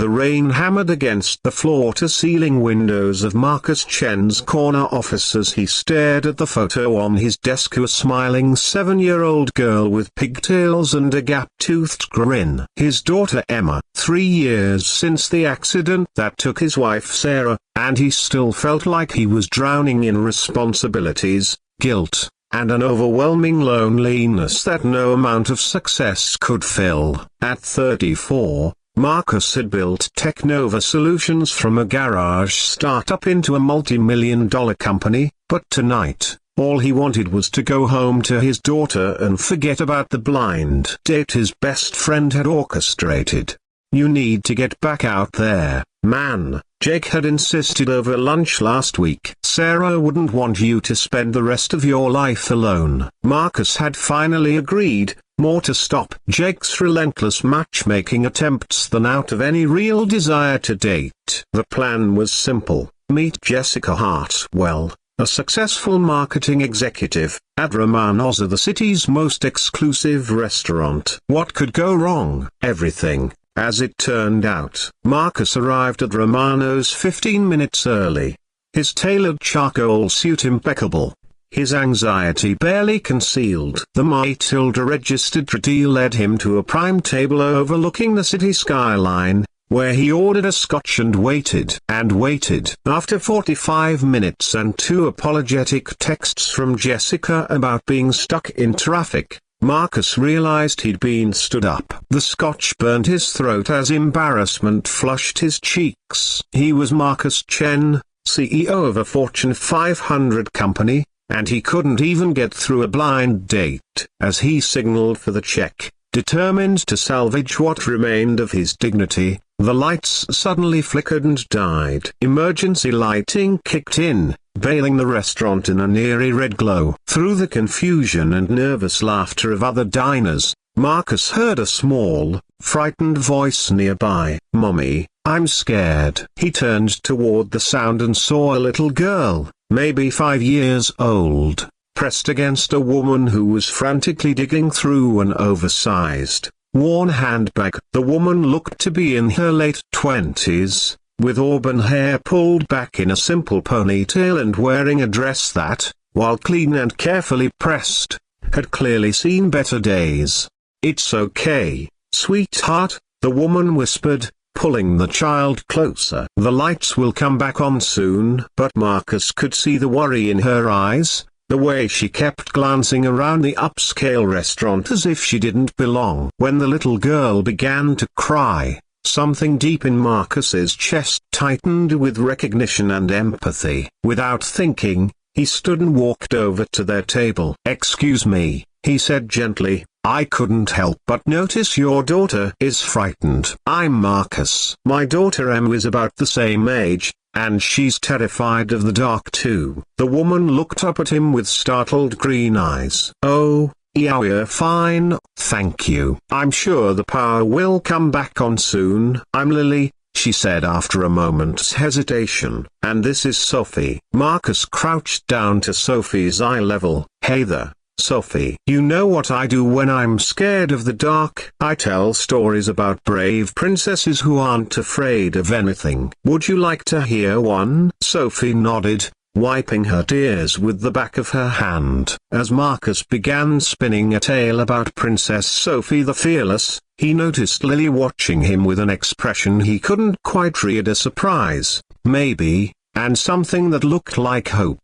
The rain hammered against the floor-to-ceiling windows of Marcus Chen's corner office as he stared at the photo on his desk, a smiling 7-year-old girl with pigtails and a gap-toothed grin. His daughter Emma. 3 years since the accident that took his wife Sarah, and he still felt like he was drowning in responsibilities, guilt, and an overwhelming loneliness that no amount of success could fill. At 34, Marcus had built Technova Solutions from a garage startup into a multi-million-dollar company, but tonight, all he wanted was to go home to his daughter and forget about the blind date his best friend had orchestrated. "You need to get back out there, man," Jake had insisted over lunch last week. "Sarah wouldn't want you to spend the rest of your life alone." Marcus had finally agreed, more to stop Jake's relentless matchmaking attempts than out of any real desire to date. The plan was simple: meet Jessica Hartwell, a successful marketing executive, at Romano's, the city's most exclusive restaurant. What could go wrong? Everything. As it turned out, Marcus arrived at Romano's 15 minutes early. His tailored charcoal suit impeccable, his anxiety barely concealed. The Matilda-registered deal led him to a prime table overlooking the city skyline, where he ordered a scotch and waited. After 45 minutes and 2 apologetic texts from Jessica about being stuck in traffic, Marcus realized he'd been stood up. The scotch burned his throat as embarrassment flushed his cheeks. He was Marcus Chen, CEO of a Fortune 500 company, and he couldn't even get through a blind date. As he signaled for the check, determined to salvage what remained of his dignity, the lights suddenly flickered and died. Emergency lighting kicked in, bailing the restaurant in an eerie red glow. Through the confusion and nervous laughter of other diners, Marcus heard a small, frightened voice nearby. "Mommy, I'm scared." He turned toward the sound and saw a little girl, maybe 5 years old, pressed against a woman who was frantically digging through an oversized, worn handbag. The woman looked to be in her late 20s, with auburn hair pulled back in a simple ponytail and wearing a dress that, while clean and carefully pressed, had clearly seen better days. "It's okay, sweetheart," the woman whispered, pulling the child closer. "The lights will come back on soon." But Marcus could see the worry in her eyes, the way she kept glancing around the upscale restaurant as if she didn't belong. When the little girl began to cry, something deep in Marcus's chest tightened with recognition and empathy. Without thinking, he stood and walked over to their table. "Excuse me," he said gently, "I couldn't help but notice your daughter is frightened." "I'm Marcus. My daughter Em is about the same age, and she's terrified of the dark too." The woman looked up at him with startled green eyes. "Oh, yeah, we're fine, thank you. I'm sure the power will come back on soon." "I'm Lily," she said after a moment's hesitation, "and this is Sophie." Marcus crouched down to Sophie's eye level. "Hey there, Sophie. You know what I do when I'm scared of the dark? I tell stories about brave princesses who aren't afraid of anything. Would you like to hear one?" Sophie nodded, wiping her tears with the back of her hand. As Marcus began spinning a tale about Princess Sophie the Fearless, he noticed Lily watching him with an expression he couldn't quite read: a surprise, maybe, and something that looked like hope.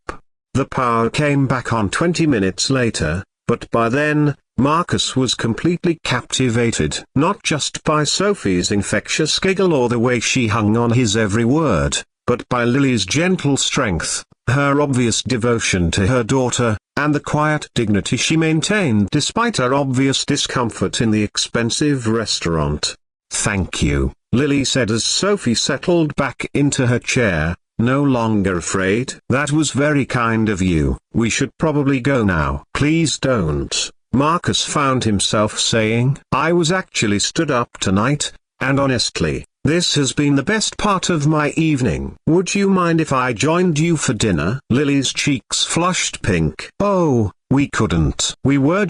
The power came back on 20 minutes later, but by then, Marcus was completely captivated. Not just by Sophie's infectious giggle or the way she hung on his every word, but by Lily's gentle strength, her obvious devotion to her daughter, and the quiet dignity she maintained despite her obvious discomfort in the expensive restaurant. "Thank you," Lily said as Sophie settled back into her chair, no longer afraid. "That was very kind of you. We should probably go now." "Please don't," Marcus found himself saying. "I was actually stood up tonight, and honestly, this has been the best part of my evening. Would you mind if I joined you for dinner?" Lily's cheeks flushed pink. "Oh, we couldn't. We were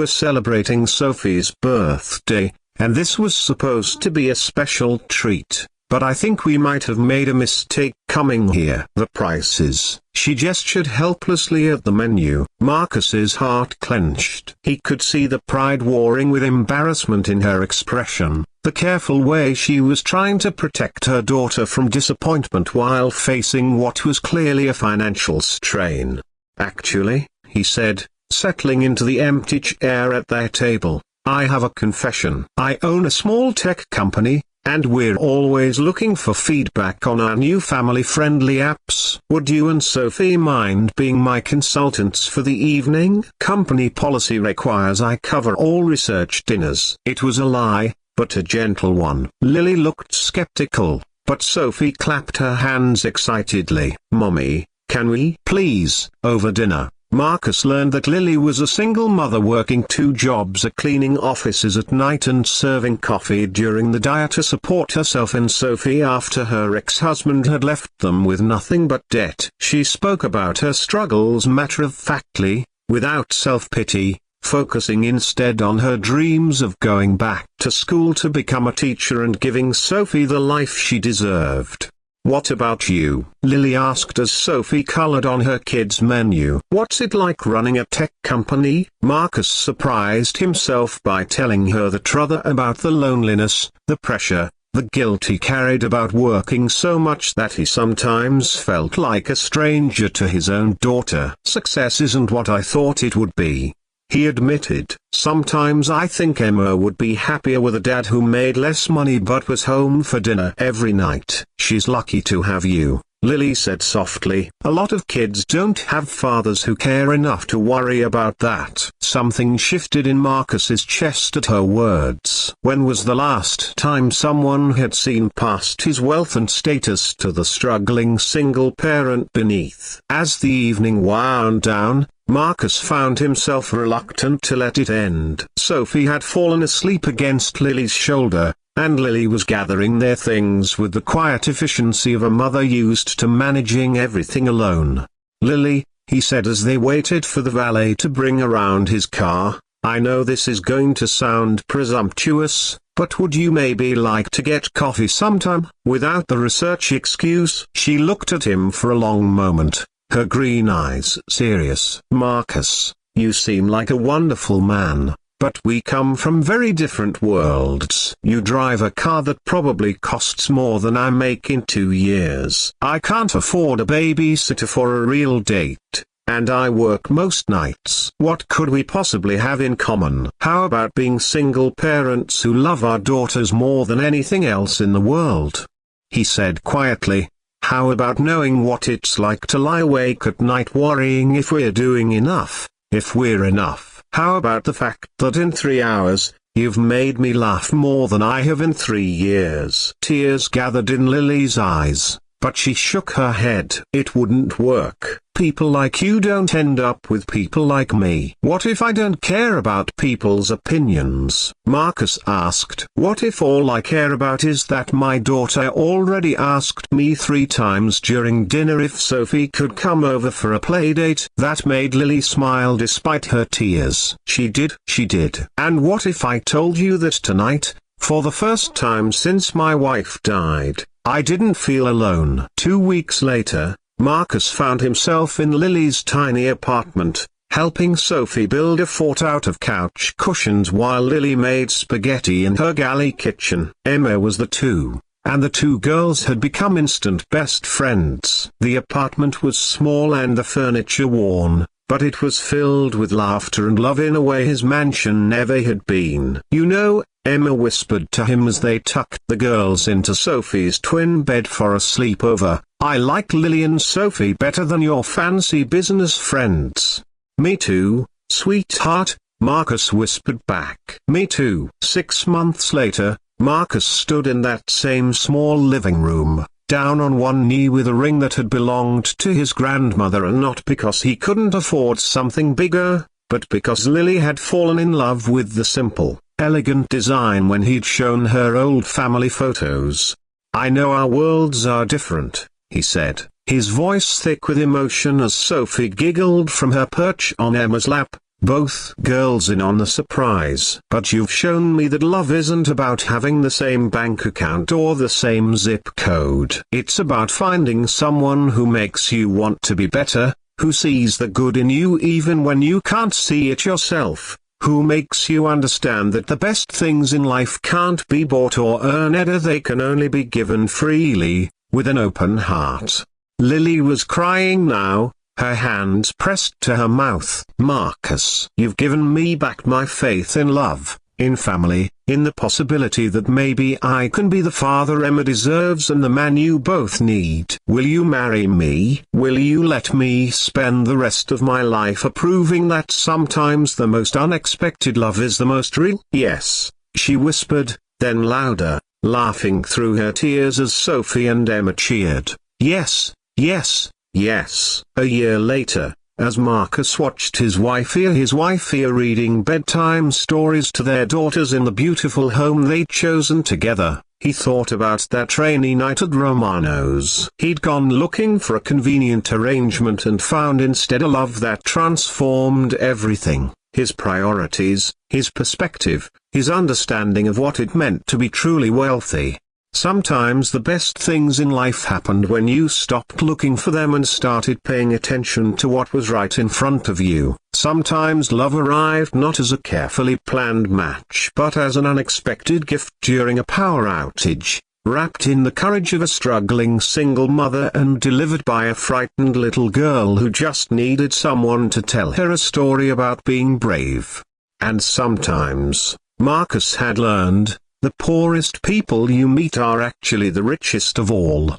celebrating Sophie's birthday, and this was supposed to be a special treat. But I think we might have made a mistake coming here. The prices. She gestured helplessly at the menu. Marcus's heart clenched. He could see the pride warring with embarrassment in her expression, the careful way she was trying to protect her daughter from disappointment while facing what was clearly a financial strain. Actually, he said, settling into the empty chair at their table, I have a confession. I own a small tech company, and we're always looking for feedback on our new family-friendly apps. Would you and Sophie mind being my consultants for the evening? Company policy requires I cover all research dinners. It was a lie, but a gentle one. Lily looked skeptical, but Sophie clapped her hands excitedly. Mommy, can we please, over dinner? Marcus learned that Lily was a single mother working 2 jobs, cleaning offices at night and serving coffee during the day to support herself and Sophie after her ex-husband had left them with nothing but debt. She spoke about her struggles matter-of-factly, without self-pity, focusing instead on her dreams of going back to school to become a teacher and giving Sophie the life she deserved. What about you? Lily asked as Sophie colored on her kids' menu. What's it like running a tech company? Marcus surprised himself by telling her the truth about the loneliness, the pressure, the guilt he carried about working so much that he sometimes felt like a stranger to his own daughter. Success isn't what I thought it would be, he admitted. Sometimes I think Emma would be happier with a dad who made less money but was home for dinner every night. She's lucky to have you, Lily said softly. A lot of kids don't have fathers who care enough to worry about that. Something shifted in Marcus's chest at her words. When was the last time someone had seen past his wealth and status to the struggling single parent beneath? As the evening wound down, Marcus found himself reluctant to let it end. Sophie had fallen asleep against Lily's shoulder, and Lily was gathering their things with the quiet efficiency of a mother used to managing everything alone. Lily, he said as they waited for the valet to bring around his car, I know this is going to sound presumptuous, but would you maybe like to get coffee sometime? Without the research excuse. She looked at him for a long moment, her green eyes serious. Marcus, you seem like a wonderful man, but we come from very different worlds. You drive a car that probably costs more than I make in 2 years. I can't afford a babysitter for a real date, and I work most nights. What could we possibly have in common? How about being single parents who love our daughters more than anything else in the world? He said quietly. How about knowing what it's like to lie awake at night worrying if we're doing enough, if we're enough? How about the fact that in 3 hours, you've made me laugh more than I have in 3 years? Tears gathered in Lily's eyes, but she shook her head. It wouldn't work. People like you don't end up with people like me. What if I don't care about people's opinions? Marcus asked. What if all I care about is that my daughter already asked me 3 times during dinner if Sophie could come over for a playdate? That made Lily smile despite her tears. She did. And what if I told you that tonight, for the first time since my wife died, I didn't feel alone? 2 weeks later, Marcus found himself in Lily's tiny apartment, helping Sophie build a fort out of couch cushions while Lily made spaghetti in her galley kitchen. Emma was the 2, and the 2 girls had become instant best friends. The apartment was small and the furniture worn, but it was filled with laughter and love in a way his mansion never had been. You know, Emma whispered to him as they tucked the girls into Sophie's twin bed for a sleepover, I like Lily and Sophie better than your fancy business friends. Me too, sweetheart, Marcus whispered back. Me too. 6 months later, Marcus stood in that same small living room, down on one knee with a ring that had belonged to his grandmother, and not because he couldn't afford something bigger, but because Lily had fallen in love with the simple, elegant design when he'd shown her old family photos. I know our worlds are different, he said, his voice thick with emotion as Sophie giggled from her perch on Emma's lap, both girls in on the surprise. But you've shown me that love isn't about having the same bank account or the same zip code. It's about finding someone who makes you want to be better, who sees the good in you even when you can't see it yourself, who makes you understand that the best things in life can't be bought or earned, they can only be given freely, with an open heart. Lily was crying now, her hands pressed to her mouth. Marcus, you've given me back my faith in love, in family, in the possibility that maybe I can be the father Emma deserves and the man you both need. Will you marry me? Will you let me spend the rest of my life proving that sometimes the most unexpected love is the most real? Yes, she whispered, then louder, laughing through her tears as Sophie and Emma cheered. Yes, yes, yes. A year later, as Marcus watched his wife reading bedtime stories to their daughters in the beautiful home they'd chosen together, he thought about that rainy night at Romano's. He'd gone looking for a convenient arrangement and found instead a love that transformed everything: his priorities, his perspective, his understanding of what it meant to be truly wealthy. Sometimes the best things in life happened when you stopped looking for them and started paying attention to what was right in front of you. Sometimes love arrived not as a carefully planned match but as an unexpected gift during a power outage, wrapped in the courage of a struggling single mother and delivered by a frightened little girl who just needed someone to tell her a story about being brave. And sometimes, Marcus had learned, the poorest people you meet are actually the richest of all.